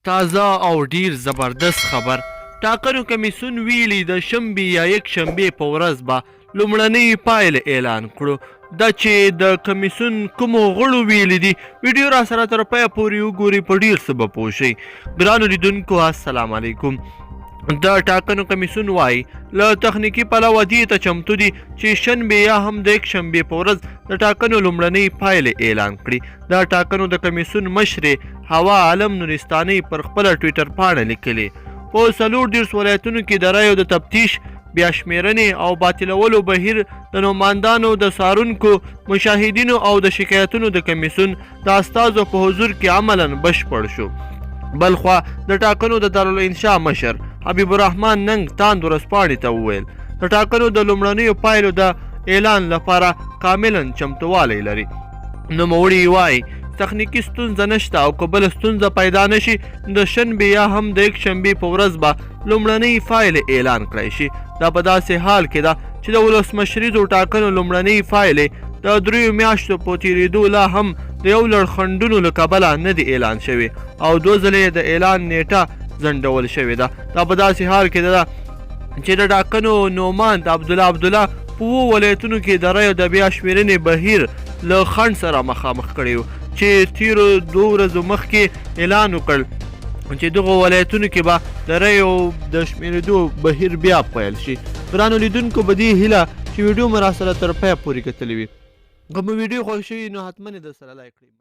تازه او ډیر زبردست خبر. ټاکنو کمیسیون ویلي د شنبې یا یک شنبې په ورځ به لومړنۍ پایلې اعلان کړو. دا چې د کمیسیون کومو غړو ویلي دي ویډیو را سره تر پایه پورې وګورئ، په ډیر څه به پوه شئ. ګرانو لیدونکو السلام علیکم. د ټاکنو کمیسیون وایي له تخنیکي پلوه دې ته چمتو دي چې شنبې یا هم د یک شنبې په ورځ د ټاکنو لومړنۍ پایلې اعلان کړي. د ټاکنو د کمیسیون مشرې هوا عالم نورستانۍ پر خپله ټویټر پاڼه لیکلې په 34 ولایتونو کې د رایو د تفتیش، بیا شمیرنې او باطلولو بهیر د نمایندانو، د څارونکو، مشاهدینو او د شکایتونو د کمیسیون د استازو په حضور کې عملاً بشپړ شو. بلخوا د ټاکنو د دارالانشا مشر حبیب الرحمن ننګ تاند ورځپاڼې ته وویل د ټاکنو د لومړنیو پایلو د اعلان لپاره کاملاً چمتووالی لري. نوموړي وایي تخنیکي ستونزه نشته او که بله ستونزه پیدا نشي د شنبې یا هم د یک شنبې په ورځ به لومړنۍ پایلې اعلان کړی شي. دا په داسې حال کې ده چې د ولسمشریزو ټاکنو لومړنۍ پایلې د 3 میاشتو په تېرېدو لا هم د یو لړ خنډونو له کبله نه دی اعلان شوی او 2 ځلې د اعلان نیټه ځنډول شوې ده. دا په داسې حال کې ده چې د ټاکنو نوماند عبدالله په 2 ولایتونو کې د رایو د بیا شمېرنې بهیر له خنډ سره مخامخ کړی و چې تیرو 2 ورځو مخکې اعلان وکړ چې دغو ولایتونو کې به د رایو د شمېرېدو بهیر بیا پیل شي. ګرانو لیدونکو په دې هیله چې ویډیو مو راسره تر پایه پورې کتلې وي. که مو ویډیو خوښ شوي نو حتما یې درسره لایک کړئ.